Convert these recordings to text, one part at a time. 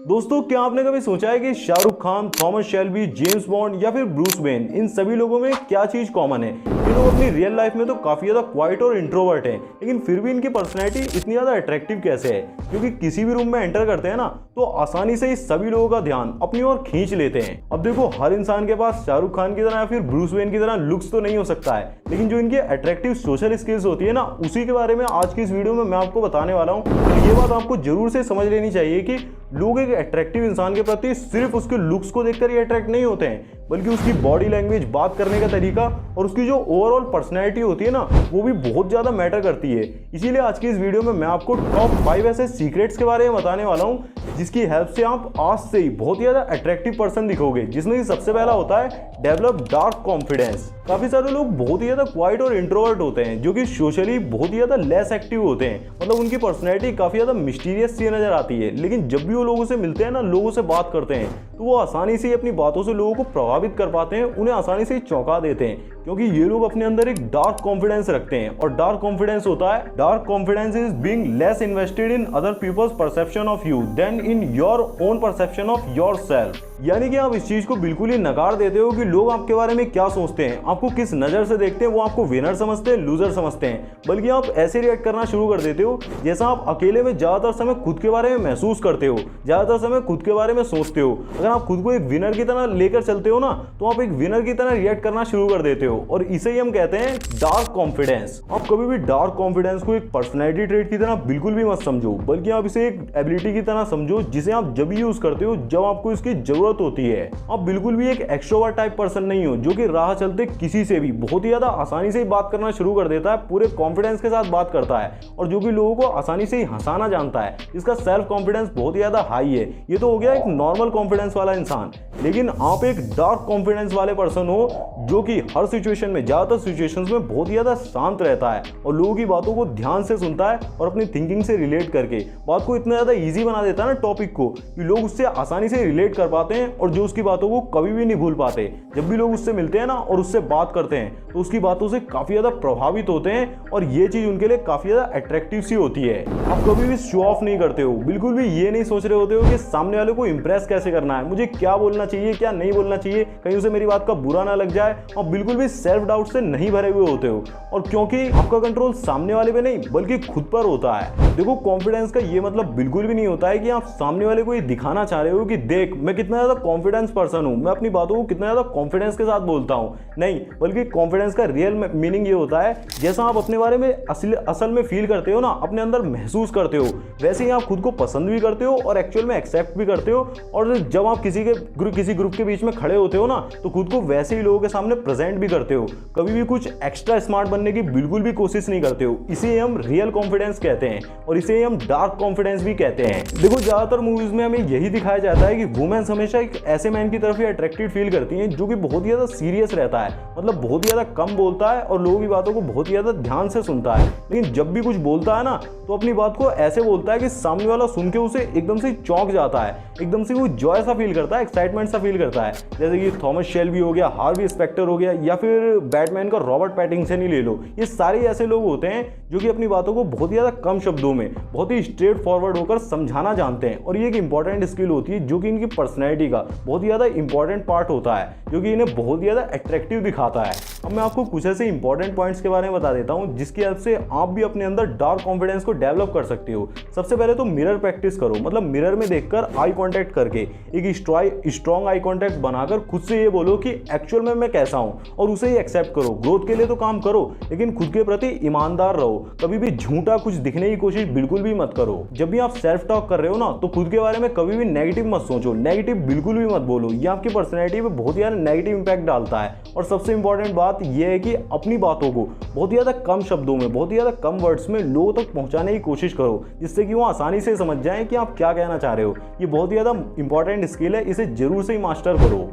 दोस्तों, क्या आपने कभी सोचा है कि Shahrukh Khan, Thomas Shelby, James bond या फिर ब्रूस वेन, इन सभी लोगों में क्या चीज कॉमन है? ये लोग अपनी रियल लाइफ में तो काफी ज्यादा क्वाइट और इंट्रोवर्ट हैं, लेकिन फिर भी इनकी पर्सनैलिटी इतनी ज्यादा अट्रैक्टिव कैसे है? क्योंकि किसी भी रूम में एंटर करते हैं ना, तो आसानी से ही सभी लोगों का ध्यान अपनी ओर खींच लेते हैं। अब देखो, हर इंसान के पास शाहरुख खान की तरह या फिर ब्रूस वेन की तरह लुक्स तो नहीं हो सकता है, लेकिन जो इनकी अट्रैक्टिव सोशल स्किल्स होती है ना, उसी के बारे में आज की इस वीडियो में मैं आपको बताने वाला हूँ। ये बात आपको जरूर से समझ लेनी चाहिए कि लोग एक अट्रैक्टिव इंसान के प्रति सिर्फ उसके लुक्स को देखकर ही अट्रैक्ट नहीं होते हैं, बल्कि उसकी बॉडी लैंग्वेज, बात करने का तरीका और उसकी जो ओवरऑल पर्सनैलिटी होती है ना, वो भी बहुत ज़्यादा मैटर करती है। इसीलिए आज की इस वीडियो में मैं आपको टॉप 5 ऐसे सीक्रेट्स के बारे में बताने वाला हूँ, जिसकी हेल्प से आप आज से ही बहुत ही ज़्यादा अट्रैक्टिव पर्सन दिखोगे। जिसमें सबसे पहला होता है डेवलप डार्क कॉन्फिडेंस। काफ़ी सारे लोग बहुत ही ज़्यादा क्वाइट और इंट्रोवर्ट होते हैं, जो कि सोशली बहुत ही ज़्यादा लेस एक्टिव होते हैं। मतलब उनकी पर्सनैलिटी काफ़ी ज़्यादा मिस्टीरियस सी नज़र आती है, लेकिन जब भी वो लोगों से मिलते हैं ना, लोगों से बात करते हैं, तो वो आसानी से अपनी बातों से लोगों को प्रभावित कर पाते हैं, उन्हें आसानी से चौंका देते हैं, क्योंकि ये लोग अपने अंदर एक डार्क कॉन्फिडेंस रखते हैं। और डार्क कॉन्फिडेंस होता है, dark confidence is being less invested in other people's perception of you than in your own perception of yourself. यानी कि आप इस चीज को बिल्कुल ही नकार देते हो कि लोग आपके बारे में क्या सोचते हैं, आपको किस नजर से देखते हैं, वो आपको विनर समझते हैं, लूजर समझते हैं, बल्कि आप ऐसे रिएक्ट करना शुरू कर देते हो जैसा आप अकेले में ज्यादातर समय खुद के बारे में महसूस करते हो, ज्यादातर समय खुद के बारे में सोचते हो। अगर आप खुद को एक विनर की तरह लेकर चलते हो ना, तो आप एक विनर की तरह रिएक्ट करना शुरू कर देते हो, और इसे ही हम कहते हैं डार्क कॉन्फिडेंस। आप कभी भी डार्क कॉन्फिडेंस को एक पर्सनैलिटी ट्रेट की तरह बिल्कुल भी मत समझो, बल्कि आप इसे एक एबिलिटी की तरह समझो, जिसे आप जब भी यूज करते हो जब आपको इसकी जरूरत होती है। आप बिल्कुल भी एक एक्सट्रोवर्ट टाइप पर्सन नहीं हो, जो कि राह चलते किसी से भी बहुत ही ज्यादा आसानी से ही बात करना शुरू कर देता है, पूरे कॉन्फिडेंस के साथ बात करता है, और जो कि लोगों को आसानी से ही हंसाना जानता है। इसका सेल्फ कॉन्फिडेंस बहुत ही ज्यादा हाई है। ये तो हो गया एक नॉर्मल कॉन्फिडेंस वाला इंसान, लेकिन आप एक डार्क कॉन्फिडेंस वाले पर्सन हो, जो कि हर सिचुएशन में, ज्यादातर सिचुएशंस में बहुत ही ज्यादा शांत रहता है और लोगों की बातों को ध्यान से सुनता है, और अपनी थिंकिंग से रिलेट करके बात को इतना ज्यादा इजी बना देता है ना, टॉपिक को, कि लोग उससे आसानी से रिलेट कर पाते हैं, और जो उसकी बातों को कभी भी नहीं भूल पाते। जब भी लोग उससे मिलते हैं ना और उससे बात करते हैं, तो उसकी बातों से काफी ज्यादा प्रभावित होते हैं, और ये चीज उनके लिए काफी ज्यादा अट्रैक्टिव सी होती है। आप कभी भी शो ऑफ नहीं करते हो, बिल्कुल भी ये नहीं सोच रहे होते हो कि सामने वाले को इंप्रेस कैसे करना है, मुझे क्या बोलना चाहिए, क्या नहीं बोलना चाहिए, कहीं उसे मेरी बात का बुरा ना लग जाए, और बिल्कुल भी सेल्फ डाउट से नहीं भरे हुए होते हो। और क्योंकि आपका कंट्रोल सामने वाले पे नहीं बल्कि खुद पर होता है। देखो, कॉन्फिडेंस का ये मतलब बिल्कुल भी नहीं होता है कि आप सामने वाले को ये दिखाना चाह रहे हो कि देख, मैं कितना ज्यादा कॉन्फिडेंस पर्सन हूं, मैं अपनी बातों को कितना ज्यादा कॉन्फिडेंस के साथ बोलता हूं। नहीं, बल्कि कॉन्फिडेंस का रियल मीनिंग ये होता है, जैसा आप अपने बारे में असल में फील करते हो ना, अपने अंदर महसूस करते हो, वैसे ही आप खुद को पसंद भी करते हो और एक्चुअल में एक्सेप्ट भी करते हो। और जब आप किसी ग्रुप के बीच में खड़े होते हो ना, तो खुद को वैसे ही लोगों के सामने प्रेजेंट भी करते हो। कभी भी कुछ एक्स्ट्रा स्मार्ट बनने की बिल्कुल भी कोशिश नहीं करते हो। इसे हम रियल कॉन्फिडेंस कहते हैं, और इसे हम डार्क कॉन्फिडेंस भी कहते हैं। देखो, ज्यादातर मूवीज में हमें यही दिखाया जाता है कि वुमेन्स हमेशा एक ऐसे मैन की तरफ ही अट्रैक्टेड फील करती हैं, जो कि बहुत ही ज्यादा सीरियस रहता है, मतलब बहुत ही ज्यादा कम बोलता है और लोगों की बातों को बहुत ही ज्यादा ध्यान से सुनता है। लेकिन जब भी कुछ बोलता है ना, तो अपनी बात को ऐसे बोलता है कि सामने वाला सुन के उसे एकदम से चौंक जाता है, एकदम से वो जॉय सा फील करता है, एक्साइटमेंट सा फील करता है। जैसे कि थॉमस शेल्बी हो गया, हार्वी स्पेक्टर हो गया, या फिर बैटमैन का रॉबर्ट पैटिंसन ही ले लो। ये सारे ऐसे लोग होते हैं जो कि अपनी बातों को बहुत ही ज्यादा कम शब्दों में, बहुत ही स्ट्रेट फॉरवर्ड होकर समझाना जानते हैं, और ये एक इंपॉर्टेंट स्किल होती है, जो कि इनकी पर्सनैलिटी का बहुत ही ज्यादा इंपॉर्टेंट पार्ट होता है, जो कि इन्हें बहुत ही ज्यादा अट्रैक्टिव दिखाता है। अब मैं आपको कुछ ऐसे इंपॉर्टेंट पॉइंट्स के बारे में बता देता हूं, जिसकी हेल्प से आप भी अपने अंदर डार्क कॉन्फिडेंस को डेवलप कर सकते हो। सबसे पहले तो मिरर प्रैक्टिस करो, मतलब मिरर में देखकर आई कांटेक्ट करके एक स्ट्रॉन्ग आई कांटेक्ट बनाकर खुद से ये बोलो कि एक्चुअल में मैं कैसा हूं, और उसे ही एक्सेप्ट करो। ग्रोथ के लिए तो काम करो, लेकिन खुद के प्रति ईमानदार रहो। कभी भी झूठा कुछ दिखने की कोशिश बिल्कुल भी मत करो। जब भी आप सेल्फ टॉक कर रहे हो ना, तो खुद के बारे में कभी भी नेगेटिव मत सोचो, नेगेटिव बिल्कुल भी मत बोलो। ये आपकी पर्सनैलिटी पे बहुत ही ज्यादा नेगेटिव इंपैक्ट डालता है। और सबसे इंपॉर्टेंट बात यह है कि अपनी बातों को बहुत ही ज्यादा कम शब्दों में, बहुत ही ज्यादा कम वर्ड्स में लोगों तक पहुंचाने की कोशिश करो, जिससे कि वो आसानी से समझ जाएं कि आप क्या कहना चाह रहे हो। ये बहुत ही ज्यादा इंपॉर्टेंट स्किल है, इसे जरूर से ही मास्टर करो।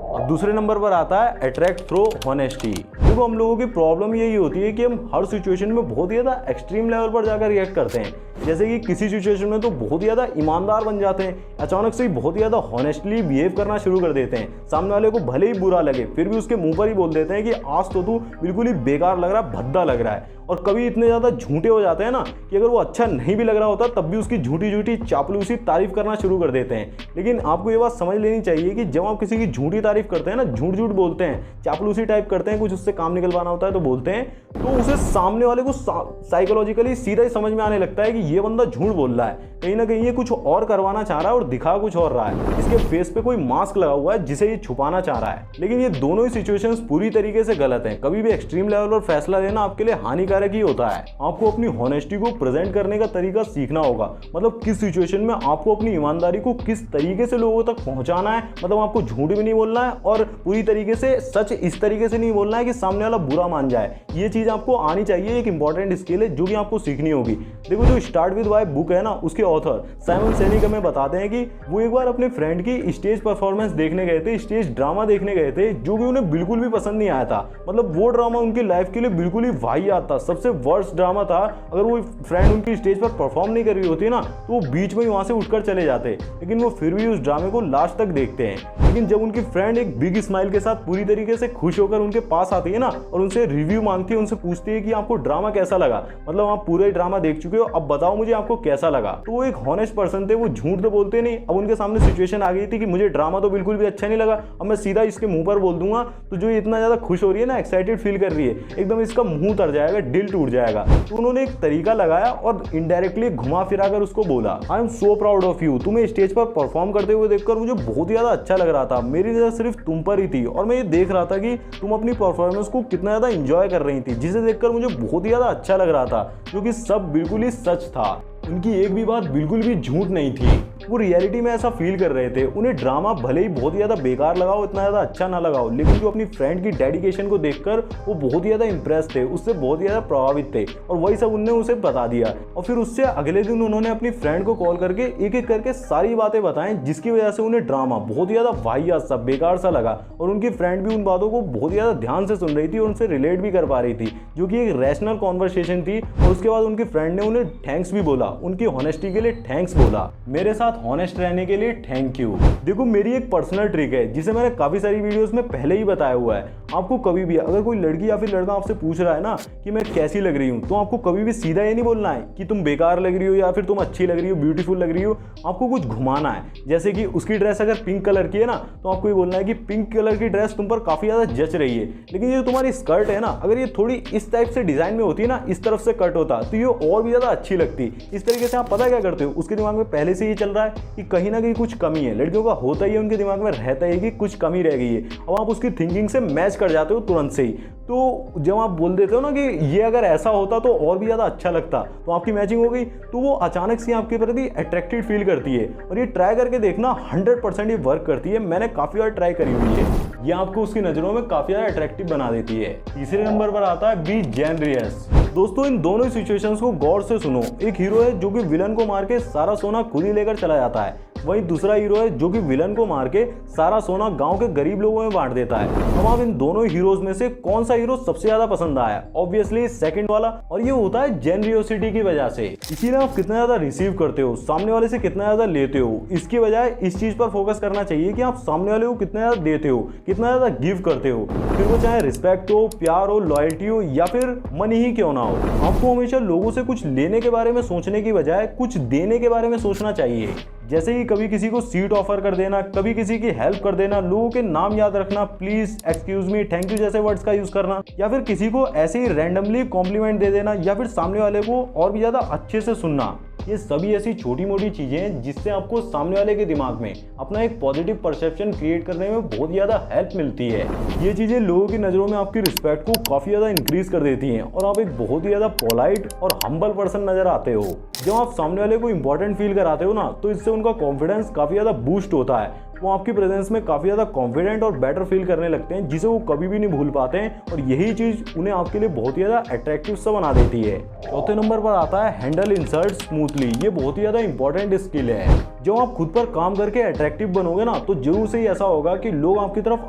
और दूसरे नंबर पर आता है अट्रैक्ट थ्रू हॉनेस्टी। देखो हम लोगों की प्रॉब्लम यही होती है कि हम हर सिचुएशन में बहुत ही ज़्यादा एक्सट्रीम लेवल पर जाकर रिएक्ट करते हैं। जैसे कि किसी सिचुएशन में तो बहुत ही ज़्यादा ईमानदार बन जाते हैं, अचानक से ही बहुत ही ज़्यादा हॉनेस्टली बिहेव करना शुरू कर देते हैं। सामने वाले को भले ही बुरा लगे फिर भी उसके मुंह पर ही बोल देते हैं कि आज तो तू बिल्कुल ही बेकार लग रहा है, भद्दा लग रहा है। और कभी इतने ज़्यादा झूठे हो जाते हैं ना कि अगर वो अच्छा नहीं भी लग रहा होता तब भी उसकी झूठी झूठी चापलूसी तारीफ करना शुरू कर देते हैं। लेकिन आपको ये बात समझ लेनी चाहिए कि जब आप किसी की झूठी तारीफ करते हैं ना, झूठ झूठ बोलते हैं, चापलूसी टाइप करते हैं, कुछ उससे काम निकलवाना होता है तो बोलते हैं, तो उसे सामने वाले को साइकोलॉजिकली सीधा ही समझ में आने लगता है कि ये बंदा झूठ बोल रहा है, कहीं ना कहीं ये कुछ और करवाना चाह रहा है और दिखा कुछ और रहा है, इसके फेस पे कोई मास्क लगा हुआ है जिसे ये छुपाना चाह रहा है। लेकिन ये दोनों ही सिचुएशंस पूरी तरीके से गलत हैं। कभी भी एक्सट्रीम लेवल पर फैसला लेना आपके लिए हानिकारक ही होता है। आपको अपनी हॉनेस्टी को प्रेजेंट करने का तरीका सीखना होगा, मतलब किस सिचुएशन में आपको अपनी ईमानदारी को किस तरीके से लोगों तक पहुंचाना है। मतलब आपको झूठ भी नहीं बोलना है और पूरी तरीके से सच इस तरीके से नहीं बोलना है कि सामने वाला बुरा मान जाए। ये चीज आपको आनी चाहिए, एक इंपॉर्टेंट स्किल है जो कि आपको सीखनी होगी। देखो जो स्टार्ट विद व्हाई बुक है ना, उसके ऑथर साइमन सिनेक हमें बताते हैं कि वो एक बार अपने फ्रेंड की स्टेज परफॉर्मेंस देखने गए थे, स्टेज ड्रामा देखने गए थे, जो कि उन्हें बिल्कुल भी पसंद नहीं आया था। मतलब वो ड्रामा उनकी लाइफ के लिए बिल्कुल ही वाहियात था, सबसे वर्स्ट ड्रामा था। अगर वो फ्रेंड उनकी स्टेज पर परफॉर्म नहीं कर रही होती ना तो वो बीच में ही वहां से उठकर चले जाते, लेकिन वो फिर भी उस ड्रामे को लास्ट तक देखते हैं। लेकिन जब उनकी फ्रेंड एक बिग स्माइल के साथ पूरी तरीके से खुश होकर उनके पास आती है ना और उनसे रिव्यू मांगती है, उनसे पूछती है कि आपको ड्रामा कैसा लगा, मतलब आप पूरा ड्रामा देख चुके हो, अब बताओ मुझे आपको कैसा लगा। तो वो एक हॉनेस्ट पर्सन थे, वो झूठ तो बोलते नहीं। अब उनके सामने सिचुएशन आ गई थी कि मुझे ड्रामा तो बिल्कुल भी अच्छा नहीं लगा, अब मैं सीधा इसके मुंह पर बोल दूंगा तो जो इतना ज्यादा खुश हो रही है ना, एक्साइटेड फील कर रही है, एकदम इसका मुंह तर जाएगा, दिल टूट जाएगा। तो उन्होंने एक तरीका लगाया और इनडायरेक्टली घुमा फिरा कर उसको बोला, I am so proud of you, तुम्हें स्टेज पर परफॉर्म करते हुए देखकर मुझे बहुत ही ज्यादा अच्छा लग रहा था, मेरी नजर सिर्फ तुम पर ही थी और मैं ये देख रहा था कि तुम अपनी परफॉर्मेंस को कितना ज्यादा एंजॉय कर रही थी, जिसे देखकर मुझे बहुत ही ज्यादा अच्छा लग रहा था, जो कि सब बिल्कुल ही सच था। उनकी एक भी बात बिल्कुल भी झूठ नहीं थी, वो रियलिटी में ऐसा फील कर रहे थे। उन्हें ड्रामा भले ही बहुत ही ज़्यादा बेकार लगा हो, इतना ज़्यादा अच्छा ना लगा हो, लेकिन जो अपनी फ्रेंड की डेडिकेशन को देखकर वो बहुत ही ज़्यादा इंप्रेस थे, उससे बहुत ही ज़्यादा प्रभावित थे और वही सब उन्होंने उसे बता दिया। और फिर उससे अगले दिन उन्होंने अपनी फ्रेंड को कॉल करके एक एक करके सारी बातें बताएं, जिसकी वजह से उन्हें ड्रामा बहुत ही ज़्यादा वाहियात सा बेकार सा लगा। और उनकी फ्रेंड भी उन बातों को बहुत ही ज़्यादा ध्यान से सुन रही थी और उनसे रिलेट भी कर पा रही थी, जो कि एक रैशनल कॉन्वर्सेशन थी। और उसके बाद उनकी फ्रेंड ने उन्हें थैंक्स भी बोला, उनकी हॉनेस्टी के लिए थैंक्स बोला, मेरे साथ हॉनेस्ट रहने के लिए थैंक यू। देखो मेरी एक पर्सनल ट्रिक है जिसे मैंने काफी सारी वीडियोस में पहले ही बताया हुआ है। आपको कभी भी अगर कोई लड़की या फिर लड़का आपसे पूछ रहा है ना कि मैं कैसी लग रही हूँ, तो आपको कभी भी सीधा ये नहीं बोलना है कि तुम बेकार लग रही हो या फिर तुम अच्छी लग रही हो, ब्यूटीफुल लग रही हो। आपको कुछ घुमाना है, जैसे कि उसकी ड्रेस अगर पिंक कलर की है ना तो आपको ये बोलना है कि पिंक कलर की ड्रेस तुम पर काफी ज्यादा जच रही है, लेकिन ये तुम्हारी स्कर्ट है ना, अगर ये थोड़ी इस टाइप से डिजाइन में होती है ना, इस तरफ से कट होता तो ये और भी ज्यादा अच्छी लगती। इस तरीके से आप पता क्या करते हो, उसके दिमाग में पहले से ये चल रहा है कि कहीं ना कहीं कुछ कमी है, लड़कियों का होता ही है, उनके दिमाग में रहता है कि कुछ कमी रह गई है। अब आप उसकी थिंकिंग से मैच कर जाते हो तुरंत से ही। तो जब आप बोल देते हो ना कि ये अगर ऐसा होता तो और भी ज़्यादा अच्छा लगता, तो आपकी मैचिंग हो गई, तो वो अचानक से आपके प्रति अट्रैक्टेड फील करती है। और ये ट्राई करके देखना 100% ये वर्क करती है, मैंने काफ़ी बार ट्राई करी हुई है। ये आपको उसकी नज़रों में काफ़ी ज़्यादा अट्रैक्टिव बना देती है। तीसरे नंबर पर आता है बी जेनरियस। दोस्तों इन दोनों सिचुएशंस को गौर से सुनो। एक हीरो है जो कि विलन को मार के सारा सोना खुद ही लेकर चला जाता है, वहीं दूसरा हीरो है जो कि विलन को मार के सारा सोना गांव के गरीब लोगों में बांट देता है। अब आप इन दोनों हीरोज में से कौन सा हीरो सबसे ज्यादा पसंद आया? ऑब्वियसली सेकंड वाला, और ये होता है जेनरियोसिटी की वजह से। इसीलिए आप कितना ज्यादा रिसीव करते हो, सामने वाले से कितना ज्यादा लेते हो, इसकी बजाय इस चीज पर फोकस करना चाहिए कि आप सामने वाले को कितना ज्यादा देते हो, कितना ज्यादा गिव करते हो। फिर वो चाहे रिस्पेक्ट हो, प्यार हो, लॉयल्टी हो या फिर मनी ही क्यों ना हो। आपको हमेशा लोगों से कुछ लेने के बारे में सोचने की बजाय कुछ देने के बारे में सोचना चाहिए। जैसे कि कभी किसी को सीट ऑफर कर देना, कभी किसी की हेल्प कर देना, लोगों के नाम याद रखना, please, excuse me, thank you जैसे वर्ड्स का यूज करना, या फिर किसी को ऐसे ही रैंडमली कॉम्प्लीमेंट दे देना, या फिर सामने वाले को और भी ज्यादा अच्छे से सुनना। ये सभी ऐसी छोटी मोटी चीजें हैं जिससे आपको सामने वाले के दिमाग में अपना एक पॉजिटिव परसेप्शन क्रिएट करने में बहुत ज्यादा हेल्प मिलती है। ये चीजें लोगों की नजरों में आपकी रिस्पेक्ट को काफी ज्यादा इंक्रीज कर देती हैं और आप एक बहुत ही ज्यादा पोलाइट और हम्बल पर्सन नजर आते हो। जब आप सामने वाले को इंपॉर्टेंट फील कराते हो ना, तो इससे उनका कॉन्फिडेंस काफी ज्यादा बूस्ट होता है। वो आपकी प्रेजेंस में काफ़ी ज़्यादा कॉन्फिडेंट और बेटर फील करने लगते हैं, जिसे वो कभी भी नहीं भूल पाते हैं और यही चीज़ उन्हें आपके लिए बहुत ही ज़्यादा अट्रैक्टिव सा बना देती है। चौथे नंबर पर आता है हैंडल इंसर्ट स्मूथली। ये बहुत ही ज़्यादा इंपॉर्टेंट स्किल है। जब आप खुद पर काम करके अट्रैक्टिव बनोगे ना, तो जरूर से ही ऐसा होगा कि लोग आपकी तरफ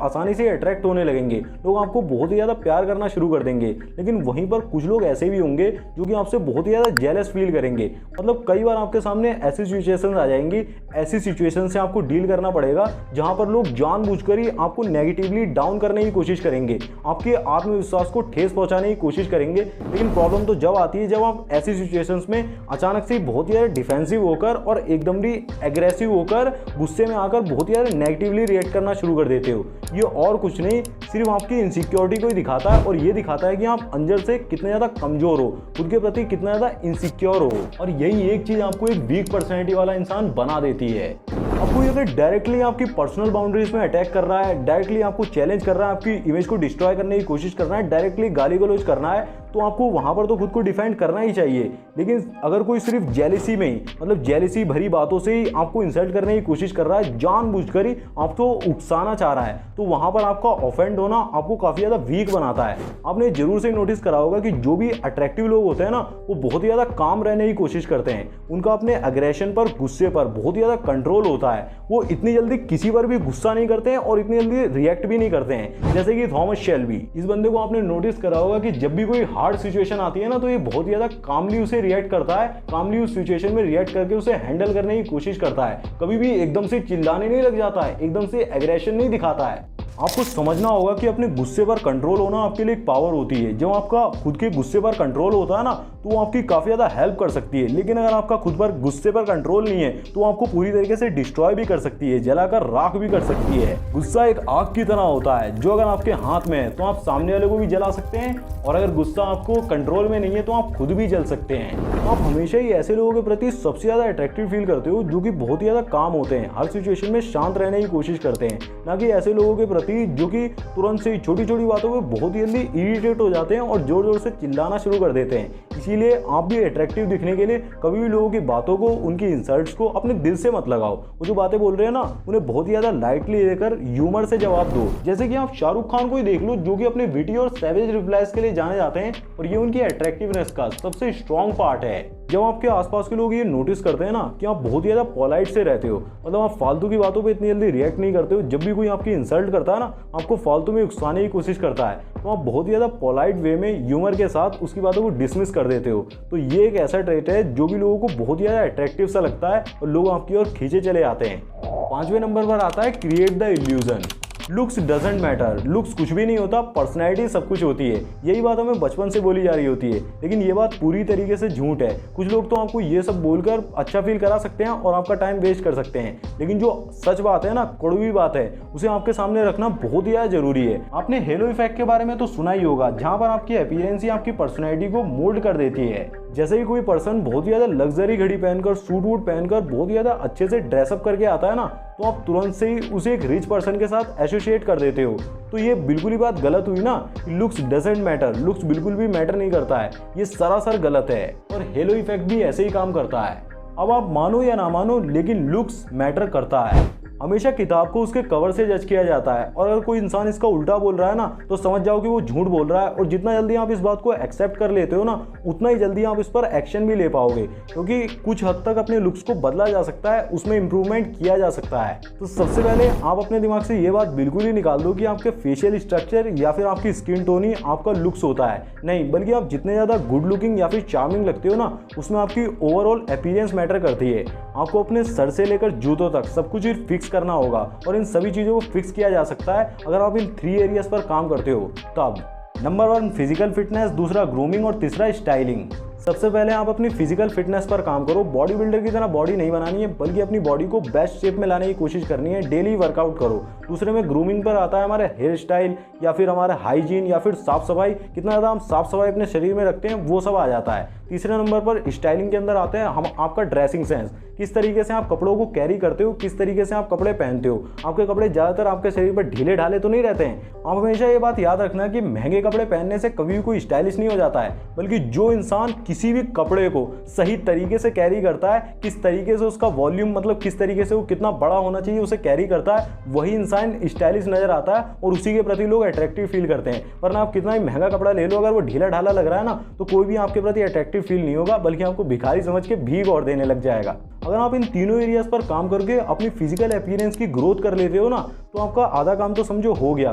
आसानी से अट्रैक्ट होने लगेंगे, लोग आपको बहुत ही ज़्यादा प्यार करना शुरू कर देंगे। लेकिन वहीं पर कुछ लोग ऐसे भी होंगे जो कि आपसे बहुत ही ज़्यादा जेलस फील करेंगे। मतलब कई बार आपके सामने ऐसी सिचुएशन आ जाएंगी, ऐसी सिचुएशन से आपको डील करना पड़ेगा जहां पर लोग जानबूझकर ही आपको नेगेटिवली डाउन करने की कोशिश करेंगे, आपके आत्मविश्वास को ठेस पहुंचाने की कोशिश करेंगे। लेकिन प्रॉब्लम तो जब आती है जब आप ऐसी सिचुएशंस में अचानक से बहुत ही ज़्यादा डिफेंसिव होकर और एकदम ही एग्रेसिव होकर गुस्से में आकर बहुत ही ज़्यादा नेगेटिवली रिएक्ट करना शुरू कर देते हो। ये और कुछ नहीं, सिर्फ आपकी इनसिक्योरिटी को ही दिखाता है और ये दिखाता है कि आप अंदर से कितने ज़्यादा कमजोर हो, खुद के प्रति कितना ज़्यादा इनसिक्योर हो। और यही एक चीज़ आपको एक वीक पर्सनैलिटी वाला इंसान बना देती है। अब कोई अगर डायरेक्टली आपकी पर्सनल बाउंड्रीज में अटैक कर रहा है, डायरेक्टली आपको चैलेंज कर रहा है, आपकी इमेज को डिस्ट्रॉय करने की कोशिश कर रहा है, डायरेक्टली गाली गलौज करना है, तो आपको वहां पर तो खुद को डिफेंड करना ही चाहिए। लेकिन अगर कोई सिर्फ जेलिसी में ही, मतलब जेलिसी भरी बातों से ही आपको इंसल्ट करने की कोशिश कर रहा है, जानबूझकर ही आपको उकसाना चाह रहा है, तो वहां पर आपका ऑफेंड होना आपको काफी ज्यादा वीक बनाता है। आपने जरूर से नोटिस करा होगा कि जो भी अट्रैक्टिव लोग होते हैं ना, वो बहुत ही ज्यादा काम रहने की कोशिश करते हैं। उनका अपने अग्रेशन पर, गुस्से पर बहुत ही ज्यादा कंट्रोल होता है। वो इतनी जल्दी किसी पर भी गुस्सा नहीं करते हैं और इतनी जल्दी रिएक्ट भी नहीं करते हैं। जैसे कि थॉमस शेल्बी, इस बंदे को आपने नोटिस करा होगा कि जब भी कोई हार्ड सिचुएशन आती है ना, तो ये बहुत ही ज्यादा कामली उसे रिएक्ट करता है, कामली उस सिचुएशन में रिएक्ट करके उसे हैंडल करने की कोशिश करता है। कभी भी एकदम से चिल्लाने नहीं लग जाता है, एकदम से एग्रेशन नहीं दिखाता है। आपको समझना होगा कि अपने गुस्से पर कंट्रोल होना आपके लिए एक पावर होती है। जब आपका खुद के गुस्से पर कंट्रोल होता है ना, तो वो आपकी काफ़ी ज़्यादा हेल्प कर सकती है। लेकिन अगर आपका खुद पर गुस्से पर कंट्रोल नहीं है, तो आपको पूरी तरीके से डिस्ट्रॉय भी कर सकती है, जलाकर राख भी कर सकती है। गुस्सा एक आग की तरह होता है, जो अगर आपके हाथ में है तो आप सामने वाले को भी जला सकते हैं, और अगर गुस्सा आपको कंट्रोल में नहीं है तो आप खुद भी जल सकते हैं। तो आप हमेशा ही ऐसे लोगों के प्रति सबसे ज़्यादा अट्रैक्टिव फील करते हो जो कि बहुत ही ज़्यादा काम होते हैं, हर सिचुएशन में शांत रहने की कोशिश करते हैं, ना कि ऐसे लोगों के प्रति जो कि तुरंत से छोटी छोटी बातों पे बहुत ही जल्दी इरिटेट हो जाते हैं और जोर जोर से चिल्लाना शुरू कर देते हैं। इसीलिए आप भी अट्रैक्टिव दिखने के लिए कभी भी लोगों की बातों को, उनकी इंसल्ट्स को अपने दिल से मत लगाओ। वो जो बातें बोल रहे हैं ना, उन्हें बहुत ही ज्यादा लाइटली लेकर ह्यूमर से जवाब दो। जैसे कि आप शाहरुख खान को ही देख लो, जो कि अपने विटी और सैवेज रिप्लाईज के लिए जाने जाते हैं, और ये उनकी अट्रैक्टिवनेस का सबसे स्ट्रॉन्ग पार्ट है। जब आपके आसपास के लोग ये नोटिस करते हैं ना कि आप बहुत ही ज़्यादा पोलाइट से रहते हो, मतलब आप फालतू की बातों पे इतनी जल्दी रिएक्ट नहीं करते हो, जब भी कोई आपकी इंसल्ट करता है ना, आपको फालतू में उकसाने की कोशिश करता है, तो आप बहुत ही ज़्यादा पोलाइट वे में ह्यूमर के साथ उसकी बातों को डिसमिस कर देते हो। तो ये एक ऐसा ट्रेट है जो भी लोगों को बहुत ही ज़्यादा अट्रैक्टिव सा लगता है और लोग आपकी ओर खींचे चले आते हैं। 5वें नंबर पर आता है create the illusion. Looks doesn't matter. Looks कुछ भी नहीं होता, पर्सनैलिटी सब कुछ होती है। यही बात हमें बचपन से बोली जा रही होती है, लेकिन ये बात पूरी तरीके से झूठ है। कुछ लोग तो आपको ये सब बोलकर अच्छा फील करा सकते हैं और आपका टाइम वेस्ट कर सकते हैं, लेकिन जो सच बात है ना, कड़वी बात है, उसे आपके सामने रखना बहुत ही ज़्यादा जरूरी है। आपने हेलो इफेक्ट के बारे में तो सुना ही होगा, जहाँ पर आपकी अपीयरेंस ही आपकी पर्सनैलिटी को मोल्ड कर देती है। जैसे कि कोई पर्सन बहुत ही ज़्यादा लग्जरी घड़ी पहनकर, सूट वूट पहनकर बहुत ही ज़्यादा अच्छे से ड्रेसअप करके आता है ना, तो आप तुरंत से ही उसे एक रिच पर्सन के साथ एसोसिएट कर देते हो। तो ये बिल्कुल ही बात गलत हुई ना, लुक्स डजेंट मैटर। लुक्स बिल्कुल भी मैटर नहीं करता है, ये सरासर गलत है। और हेलो इफेक्ट भी ऐसे ही काम करता है। अब आप मानो या ना मानो, लेकिन लुक्स मैटर करता है। हमेशा किताब को उसके कवर से जज किया जाता है, और अगर कोई इंसान इसका उल्टा बोल रहा है ना, तो समझ जाओ कि वो झूठ बोल रहा है। और जितना जल्दी आप इस बात को एक्सेप्ट कर लेते हो ना, उतना ही जल्दी आप इस पर एक्शन भी ले पाओगे, क्योंकि कुछ हद तक अपने लुक्स को बदला जा सकता है, उसमें इंप्रूवमेंट किया जा सकता है। तो सबसे पहले आप अपने दिमाग से ये बात बिल्कुल ही निकाल दो कि आपके फेशियल स्ट्रक्चर या फिर आपकी स्किन टोन ही आपका लुक्स होता है। नहीं, बल्कि आप जितने ज़्यादा गुड लुकिंग या फिर चार्मिंग लगते हो ना, उसमें आपकी ओवरऑल अपीयरेंस मैटर करती है। आपको अपने सर से लेकर जूतों तक सब कुछ फिक्स करना होगा, और इन सभी चीज़ों को फिक्स किया जा सकता है अगर आप इन 3 एरियाज पर काम करते हो तब। नंबर 1 फिजिकल फिटनेस, दूसरा ग्रूमिंग और तीसरा स्टाइलिंग। सबसे पहले आप अपनी फिजिकल फिटनेस पर काम करो। बॉडी बिल्डर की तरह बॉडी नहीं बनानी है, बल्कि अपनी बॉडी को बेस्ट शेप में लाने की कोशिश करनी है। डेली वर्कआउट करो। दूसरे में ग्रूमिंग पर आता है हमारे हेयर स्टाइल या फिर हमारे हाइजीन या फिर साफ सफाई, कितना ज़्यादा हम साफ सफाई अपने शरीर में रखते हैं वो सब आ जाता है। तीसरे नंबर पर स्टाइलिंग के अंदर आते हैं हम आपका ड्रेसिंग सेंस, किस तरीके से आप कपड़ों को कैरी करते हो, किस तरीके से आप कपड़े पहनते हो। आपके कपड़े ज़्यादातर आपके शरीर पर ढीले ढाले तो नहीं रहते हैं। आप हमेशा ये बात याद रखना कि महंगे कपड़े पहनने से कभी भी कोई स्टाइलिश नहीं हो जाता है, बल्कि जो इंसान किसी भी कपड़े को सही तरीके से कैरी करता है, किस तरीके से उसका वॉल्यूम मतलब किस तरीके से वो कितना बड़ा होना चाहिए उसे कैरी करता है, वही इंसान स्टाइलिश नजर आता है और उसी के प्रति लोग अट्रैक्टिव फील करते हैं। वरना आप कितना ही महंगा कपड़ा ले लो, अगर वो ढीला ढाला लग रहा है ना, तो कोई भी आपके प्रति अट्रैक्टिव फील नहीं होगा, बल्कि आपको भिखारी समझ के भीख और देने लग जाएगा। अगर आप इन तीनों एरियाज पर काम करके अपनी फिजिकल अपीयरेंस की ग्रोथ कर लेते हो ना, तो आपका आधा काम तो समझो हो गया।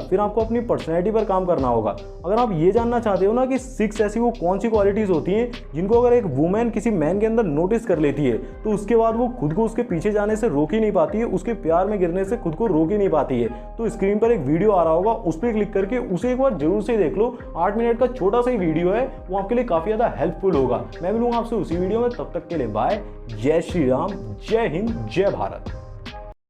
फिर आपको अपनी पर्सनैलिटी पर काम करना होगा। अगर आप ये जानना चाहते हो ना कि 6 ऐसी वो कौन सी क्वालिटीज़ होती हैं जिनको अगर एक वुमेन किसी मैन के अंदर नोटिस कर लेती है, तो उसके बाद वो खुद को उसके पीछे जाने से रोक ही नहीं पाती है, उसके प्यार में गिरने से खुद को रोक ही नहीं पाती है। तो स्क्रीन पर एक वीडियो आ रहा होगा, उस पर क्लिक करके उसे एक बार जरूर से देख लो। 8 मिनट का छोटा सा ही वीडियो है, वो आपके लिए काफ़ी ज़्यादा हेल्पफुल होगा। मैं मिलूंगा आपसे उसी वीडियो में, तब तक के लिए बाय। जय श्री राम, जय हिंद, जय भारत।